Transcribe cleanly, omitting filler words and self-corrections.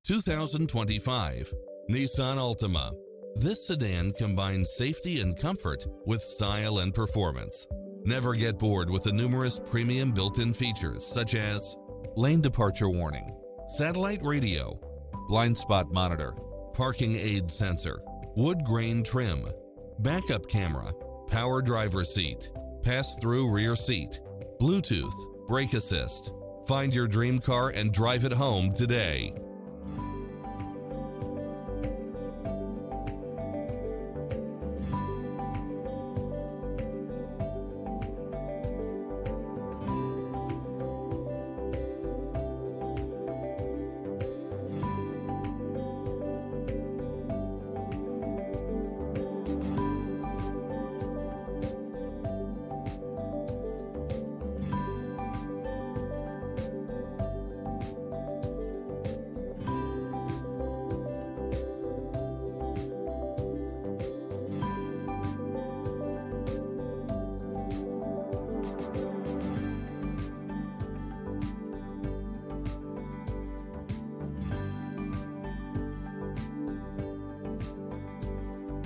2025 Nissan Altima. This sedan combines safety and comfort with style and performance. Never get bored with the numerous premium built-in features such as lane departure warning, satellite radio, blind spot monitor, parking aid sensor, wood grain trim, backup camera, power driver seat, pass-through rear seat, Bluetooth, brake assist. Find your dream car and drive it home today.